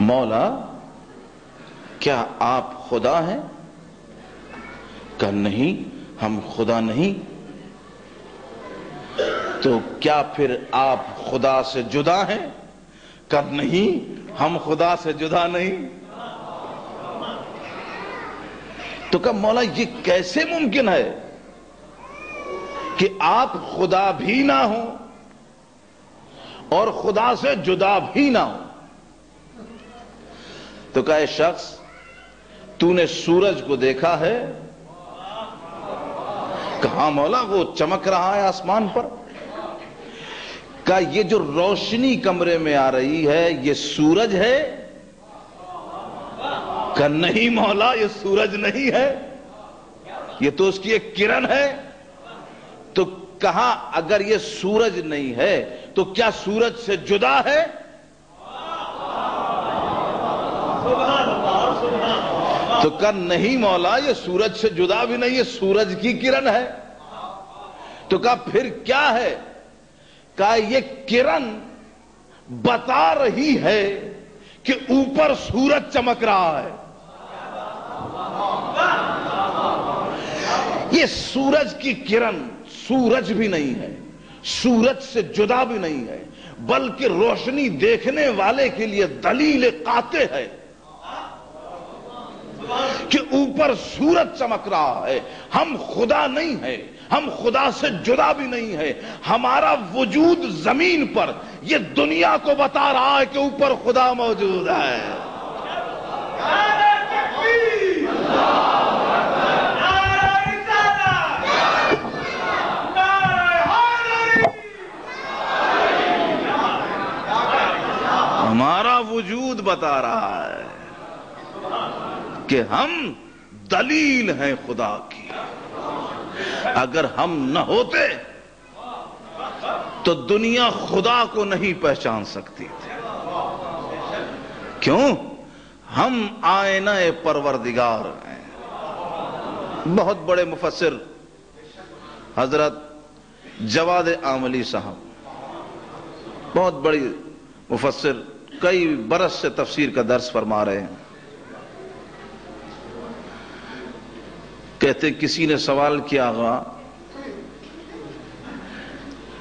مولا کیا آپ خدا ہیں؟ کہا نہیں، ہم خدا نہیں۔ تو کیا پھر آپ خدا سے جدا ہیں؟ کہا نہیں، ہم خدا سے جدا نہیں۔ تو کہا مولا یہ کیسے ممکن ہے کہ آپ خدا بھی نہ ہوں اور خدا سے جدا بھی نہ ہوں؟ تو کہا اے شخص، تو نے سورج کو دیکھا ہے؟ کہا مولا وہ چمک رہا ہے آسمان پر۔ کہا یہ جو روشنی کمرے میں آ رہی ہے یہ سورج ہے؟ کہا نہیں مولا یہ سورج نہیں ہے، یہ تو اس کی ایک کرن ہے۔ تو کہا اگر یہ سورج نہیں ہے تو کیا سورج سے جدا ہے؟ تو کہا نہیں مولا یہ سورج سے جدا بھی نہیں، یہ سورج کی کرن ہے۔ تو کہا پھر کیا ہے؟ کہا یہ کرن بتا رہی ہے کہ اوپر سورج چمک رہا ہے۔ یہ سورج کی کرن سورج بھی نہیں ہے، سورج سے جدا بھی نہیں ہے، بلکہ روشنی دیکھنے والے کے لیے دلیل قاطع ہے کہ اوپر سورج چمک رہا ہے۔ ہم خدا نہیں ہیں، ہم خدا سے جدا بھی نہیں ہیں، ہمارا وجود زمین پر یہ دنیا کو بتا رہا ہے کہ اوپر خدا موجود ہے۔ ہمارا وجود بتا رہا ہے کہ ہم دلیل ہیں خدا کی۔ اگر ہم نہ ہوتے تو دنیا خدا کو نہیں پہچان سکتی تھی۔ کیوں؟ ہم آئینہ پروردگار ہیں۔ بہت بڑے مفسر حضرت جواد آملی صاحب، بہت بڑی مفسر، کئی برس سے تفسیر کا درس فرما رہے ہیں، کہتے کسی نے سوال کیا آغا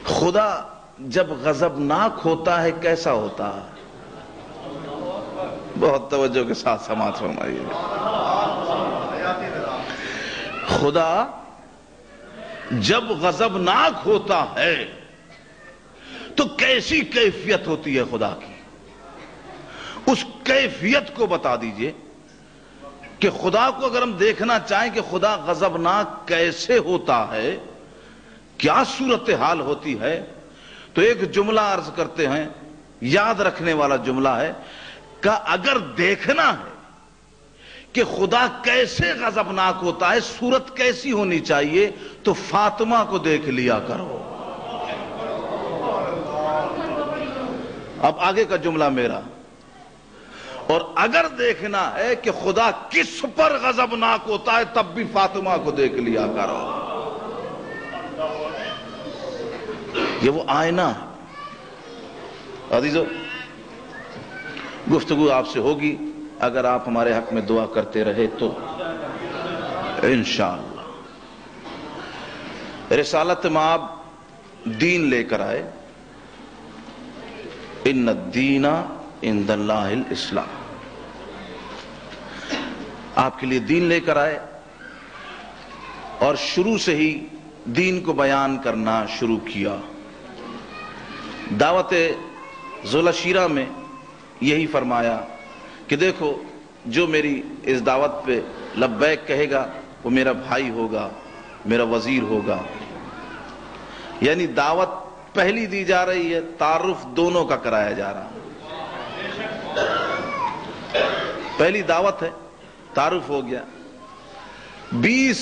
خدا جب غضبناک ہوتا ہے کیسا ہوتا ہے؟ بہت توجہ کے ساتھ سماعت فرمائیے۔ خدا جب غضبناک ہوتا ہے تو کیسی کیفیت ہوتی ہے خدا کی؟ اس کیفیت کو بتا دیجئے کہ خدا کو اگر ہم دیکھنا چاہیں کہ خدا غضبناک کیسے ہوتا ہے، کیا صورتحال ہوتی ہے، تو ایک جملہ عرض کرتے ہیں، یاد رکھنے والا جملہ ہے کہ اگر دیکھنا ہے کہ خدا کیسے غضبناک ہوتا ہے، صورت کیسی ہونی چاہیے، تو فاطمہ کو دیکھ لیا کرو۔ اب آگے کا جملہ میرا، اور اگر دیکھنا ہے کہ خدا کس پر غضبناک ہوتا ہے تب بھی فاطمہ کو دیکھ لیا کرو۔ یہ وہ آئینہ ہے۔ عزیزو، گفتگو آپ سے ہوگی اگر آپ ہمارے حق میں دعا کرتے رہے تو انشاءاللہ۔ رسالت مآب دین لے کر آئے، ان الدین عند اللہ الاسلام، آپ کے لیے دین لے کر آئے اور شروع سے ہی دین کو بیان کرنا شروع کیا۔ دعوت ذوالعشیرہ میں یہی فرمایا کہ دیکھو جو میری اس دعوت پہ لبیک کہے گا وہ میرا بھائی ہوگا، میرا وزیر ہوگا۔ یعنی دعوت پہلی دی جا رہی ہے، تعارف دونوں کا کرایا جا رہا ہے۔ پہلی دعوت ہے، تعارف ہو گیا۔ 20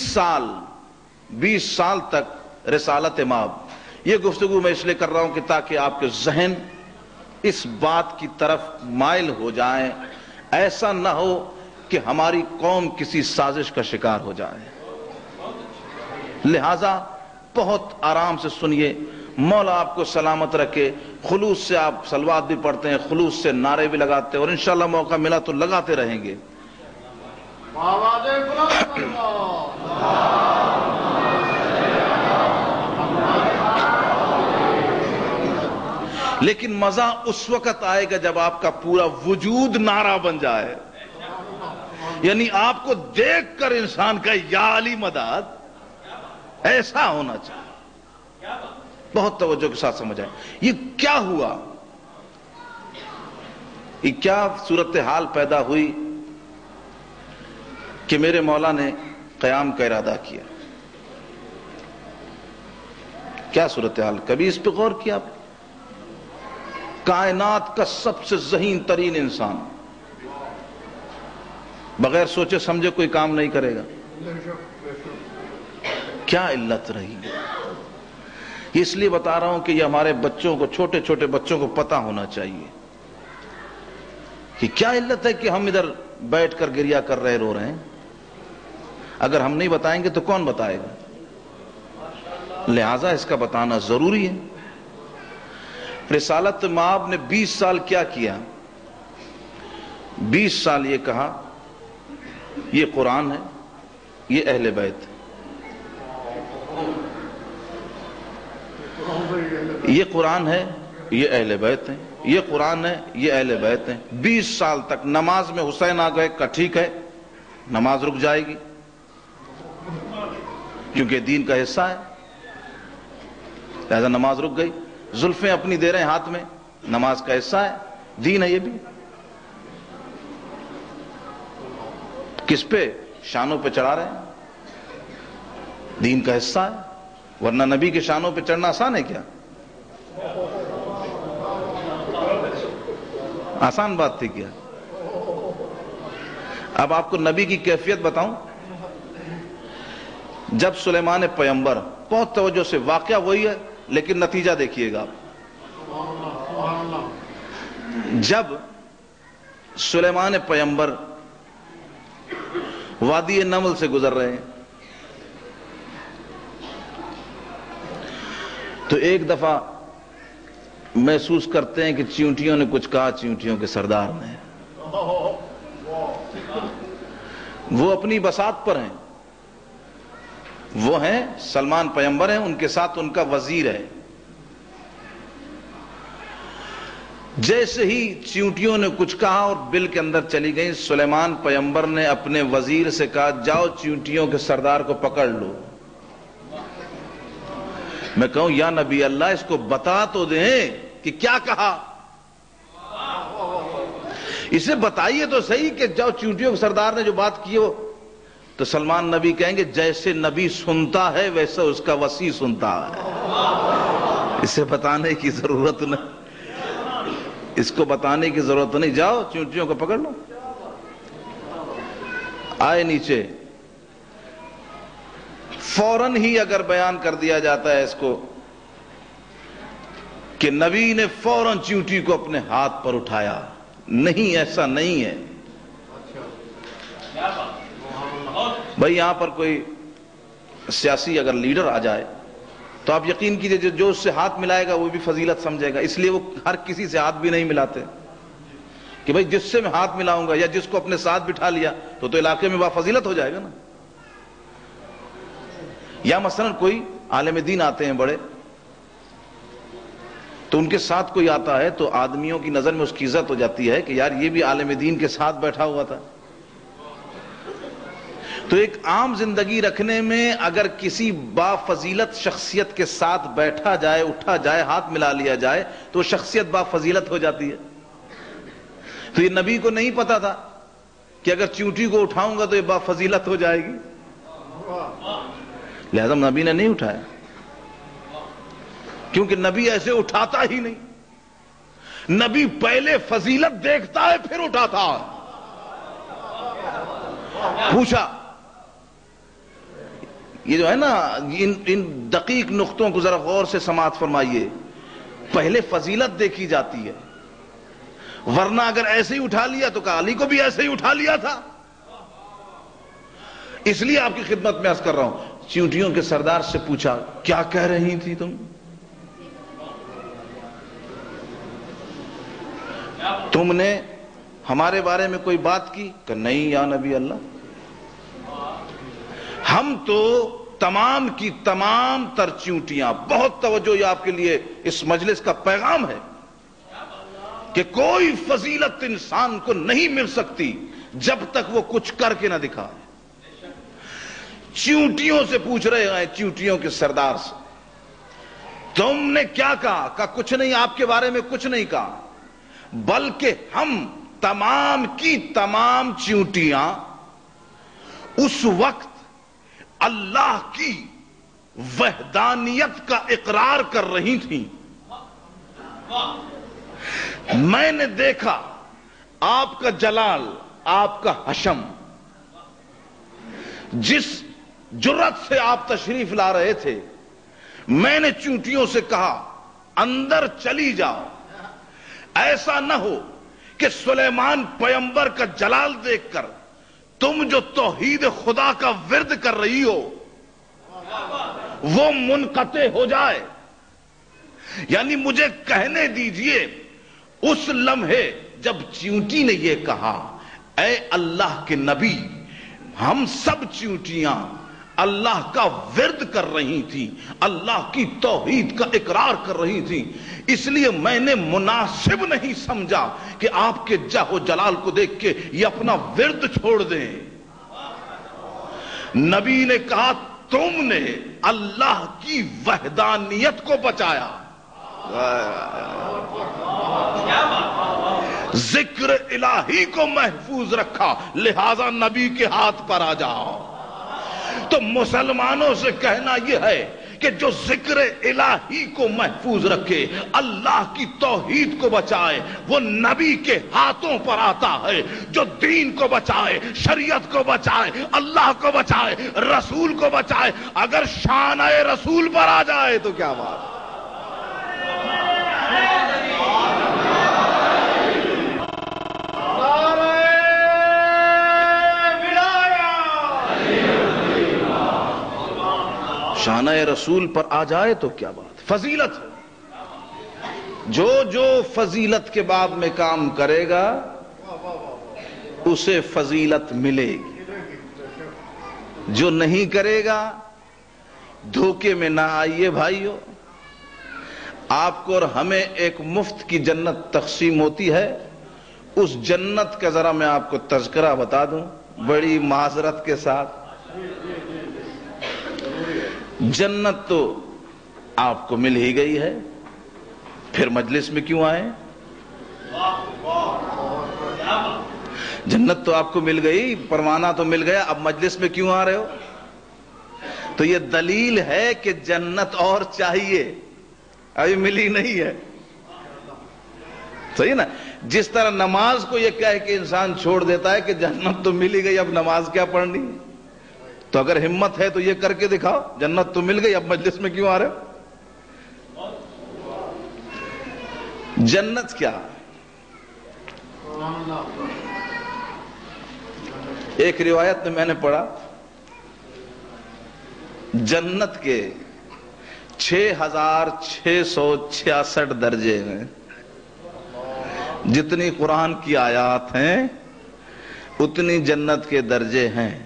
سال تک رسالت مآب، یہ گفتگو میں اس لیے کر رہا ہوں کہ تاکہ آپ کے ذہن اس بات کی طرف مائل ہو جائیں، ایسا نہ ہو کہ ہماری قوم کسی سازش کا شکار ہو جائے۔ لہذا بہت آرام سے سنیے. مولا آپ کو سلامت رکھے. خلوص سے آپ صلوات بھی پڑھتے ہیں, خلوص سے نعرے بھی لگاتے ہیں, اور انشاءاللہ موقع ملا تو لگاتے رہیں گے. لیکن مزہ اس وقت آئے گا جب آپ کا پورا وجود نعرہ بن جائے. یعنی آپ کو دیکھ کر انسان کا یا علی مدد ایسا ہونا چاہیے. بہت توجہ کے ساتھ سمجھ آئے. یہ کیا ہوا, یہ کیا صورتحال پیدا ہوئی کہ میرے مولا نے قیام کا ارادہ کیا؟ کیا صورتحال, کبھی اس پہ غور کیا آپ؟ کائنات کا سب سے ذہین ترین انسان بغیر سوچے سمجھے کوئی کام نہیں کرے گا. کیا علت رہی ہے؟ اس لیے بتا رہا ہوں کہ یہ ہمارے بچوں کو, چھوٹے چھوٹے بچوں کو پتہ ہونا چاہیے کہ کیا علت ہے کہ ہم ادھر بیٹھ کر گریہ کر رہے, رو رہے ہیں. اگر ہم نہیں بتائیں گے تو کون بتائے گا؟ لہذا اس کا بتانا ضروری ہے. رسالت مآب نے 20 سال کیا کیا؟ 20 سال یہ کہا یہ قرآن ہے, یہ اہل بیت ہے. یہ قرآن ہے, یہ اہل بیت ہیں. یہ قرآن ہے, یہ اہل بیت ہیں. 20 سال تک نماز میں حسین آ گئے کہ ٹھیک ہے نماز رک جائے گی کیونکہ دین کا حصہ ہے, لہذا نماز رک گئی. زلفیں اپنی دے رہے ہیں ہاتھ میں, نماز کا حصہ ہے, دین ہے یہ بھی. کس پہ؟ شانوں پہ چڑھا رہے ہیں, دین کا حصہ ہے. ورنہ نبی کے شانوں پہ چڑھنا آسان ہے کیا؟ آسان بات تھی کیا؟ اب آپ کو نبی کی کیفیت بتاؤں. جب سلیمان پیغمبر, بہت توجہ سے, واقعہ وہی ہے لیکن نتیجہ دیکھیے گا آپ. جب سلیمان پیغمبر وادی نمل سے گزر رہے ہیں تو ایک دفعہ محسوس کرتے ہیں کہ چیونٹیوں نے کچھ کہا, چیونٹیوں کے سردار نے. وہ اپنی بساط پر ہیں, وہ ہیں سلمان پیغمبر ہیں, ان کے ساتھ ان کا وزیر ہے. جیسے ہی چیونٹیوں نے کچھ کہا اور بل کے اندر چلی گئی, سلیمان پیغمبر نے اپنے وزیر سے کہا جاؤ چیونٹیوں کے سردار کو پکڑ لو. میں کہوں یا نبی اللہ اس کو بتا تو دیں کہ کیا کہا, اسے بتائیے تو صحیح کہ جاؤ چیونٹیوں کے سردار نے جو بات کی ہو. تو سلمان نبی کہیں گے جیسے نبی سنتا ہے ویسے اس کا وسیع سنتا ہے. اسے بتانے کی ضرورت نہیں, اس کو بتانے کی ضرورت نہیں, جاؤ چیونٹیوں کو پکڑ لو. آئے نیچے, فوراً ہی اگر بیان کر دیا جاتا ہے اس کو کہ نبی نے فوراً چیونٹی کو اپنے ہاتھ پر اٹھایا, نہیں ایسا نہیں ہے. بھائی یہاں پر کوئی سیاسی اگر لیڈر آ جائے تو آپ یقین کیجئے جو اس سے ہاتھ ملائے گا وہ بھی فضیلت سمجھے گا. اس لیے وہ ہر کسی سے ہاتھ بھی نہیں ملاتے کہ بھئی جس سے میں ہاتھ ملاؤں گا یا جس کو اپنے ساتھ بٹھا لیا تو علاقے میں فضیلت ہو جائے گا نا. یا مثلا کوئی عالم دین آتے ہیں بڑے, تو ان کے ساتھ کوئی آتا ہے تو آدمیوں کی نظر میں اس کی عزت ہو جاتی ہے کہ یار یہ بھی عالم دین کے ساتھ بیٹھا ہوا تھا. تو ایک عام زندگی رکھنے میں اگر کسی با فضیلت شخصیت کے ساتھ بیٹھا جائے, اٹھا جائے, ہاتھ ملا لیا جائے تو شخصیت با فضیلت ہو جاتی ہے. تو یہ نبی کو نہیں پتا تھا کہ اگر چیونٹی کو اٹھاؤں گا تو یہ با فضیلت ہو جائے گی, لہذا نبی نے نہیں اٹھایا. کیونکہ نبی ایسے اٹھاتا ہی نہیں, نبی پہلے فضیلت دیکھتا ہے پھر اٹھاتا ہے. پوچھا, یہ جو ہے نا ان دقیق نقطوں کو ذرا غور سے سماعت فرمائیے. پہلے فضیلت دیکھی جاتی ہے, ورنہ اگر ایسے ہی اٹھا لیا تو کہا علی کو بھی ایسے ہی اٹھا لیا تھا. اس لیے آپ کی خدمت میں عرض کر رہا ہوں, چیونٹیوں کے سردار سے پوچھا کیا کہہ رہی تھی تم؟ تم نے ہمارے بارے میں کوئی بات کی؟ کہ نہیں یا نبی اللہ، ہم تو تمام کی تمام تر چیونٹیاں، بہت توجہ، یہ آپ کے لیے اس مجلس کا پیغام ہے کہ کوئی فضیلت انسان کو نہیں مل سکتی جب تک وہ کچھ کر کے نہ دکھائے۔ چیونٹیوں سے پوچھ رہے ہیں، چیونٹیوں کے سردار سے، تم نے کیا کہا؟ کہ کچھ نہیں، آپ کے بارے میں کچھ نہیں کہا، بلکہ ہم تمام کی تمام چیونٹیاں اس وقت اللہ کی وحدانیت کا اقرار کر رہی تھیں۔ میں نے دیکھا آپ کا جلال، آپ کا حشم، جس جرأت سے آپ تشریف لا رہے تھے، میں نے چیونٹیوں سے کہا اندر چلی جاؤ، ایسا نہ ہو کہ سلیمان پیغمبر کا جلال دیکھ کر تم جو توحید خدا کا ورد کر رہی ہو وہ منقطع ہو جائے۔ یعنی مجھے کہنے دیجئے، اس لمحے جب چیونٹی نے یہ کہا اے اللہ کے نبی، ہم سب چیونٹیاں اللہ کا ورد کر رہی تھی، اللہ کی توحید کا اقرار کر رہی تھی، اس لیے میں نے مناسب نہیں سمجھا کہ آپ کے جاہ و جلال کو دیکھ کے یہ اپنا ورد چھوڑ دیں۔ نبی نے کہا تم نے اللہ کی وحدانیت کو بچایا، ذکر الہی کو محفوظ رکھا، لہذا نبی کے ہاتھ پر آ جاؤ۔ تو مسلمانوں سے کہنا یہ ہے کہ جو ذکر الہی کو محفوظ رکھے، اللہ کی توحید کو بچائے، وہ نبی کے ہاتھوں پر آتا ہے۔ جو دین کو بچائے، شریعت کو بچائے، اللہ کو بچائے، رسول کو بچائے، اگر شان رسول پر آ جائے تو کیا بات۔ شانہ رسول پر آ جائے تو کیا بات، فضیلت ہے۔ جو فضیلت کے باب میں کام کرے گا اسے فضیلت ملے گی، جو نہیں کرے گا دھوکے میں نہ آئیے بھائیو۔ آپ کو اور ہمیں ایک مفت کی جنت تقسیم ہوتی ہے، اس جنت کا ذرا میں آپ کو تذکرہ بتا دوں بڑی معذرت کے ساتھ۔ جنت تو آپ کو مل ہی گئی ہے، پھر مجلس میں کیوں آئے؟ جنت تو آپ کو مل گئی، پروانہ تو مل گیا، اب مجلس میں کیوں آ رہے ہو؟ تو یہ دلیل ہے کہ جنت اور چاہیے، ابھی ملی نہیں ہے، صحیح نا؟ جس طرح نماز کو یہ کہہ کہ انسان چھوڑ دیتا ہے کہ جنت تو مل ہی گئی، اب نماز کیا پڑھنی؟ تو اگر ہمت ہے تو یہ کر کے دکھاؤ، جنت تو مل گئی، اب مجلس میں کیوں آ رہے ہو؟ جنت کیا؟ ایک روایت میں نے پڑھا جنت کے 6666 درجے ہیں، جتنی قرآن کی آیات ہیں اتنی جنت کے درجے ہیں۔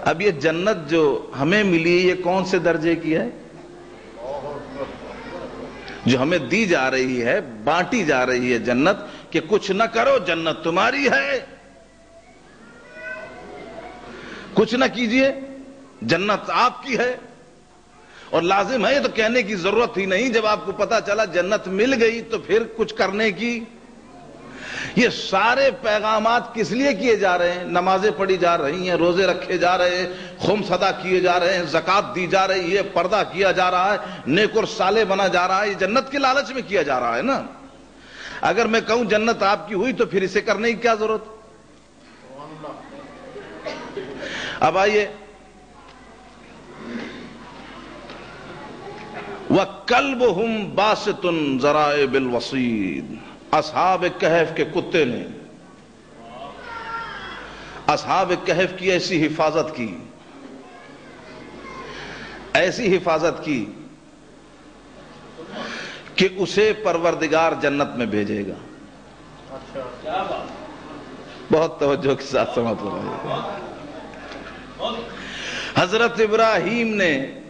اب یہ جنت جو ہمیں ملی یہ کون سے درجے کی ہے؟ جو ہمیں دی جا رہی ہے، بانٹی جا رہی ہے جنت، کہ کچھ نہ کرو جنت تمہاری ہے، کچھ نہ کیجئے جنت آپ کی ہے۔ اور لازم ہے، یہ تو کہنے کی ضرورت ہی نہیں، جب آپ کو پتا چلا جنت مل گئی تو پھر کچھ کرنے کی۔ یہ سارے پیغامات کس لیے کیے جا رہے ہیں؟ نمازیں پڑھی جا رہی ہیں، روزے رکھے جا رہے ہیں، خمس ادا کیے جا رہے ہیں، زکوٰۃ دی جا رہی ہے، پردہ کیا جا رہا ہے، نیک اور صالح بنا جا رہا ہے، یہ جنت کے لالچ میں کیا جا رہا ہے نا۔ اگر میں کہوں جنت آپ کی ہوئی تو پھر اسے کرنے کی کیا ضرورت؟ اب آئیے، وَكَلْبُهُمْ بَاسِطٌ ذَرَائِبِ الْوَصِيدِ، اصحاب کہف کے کتے نے اصحاب کہف کی ایسی حفاظت کی ایسی حفاظت کی کہ اسے پروردگار جنت میں بھیجے گا. بہت توجہ کے ساتھ سمجھ رہے ہیں. حضرت ابراہیم نے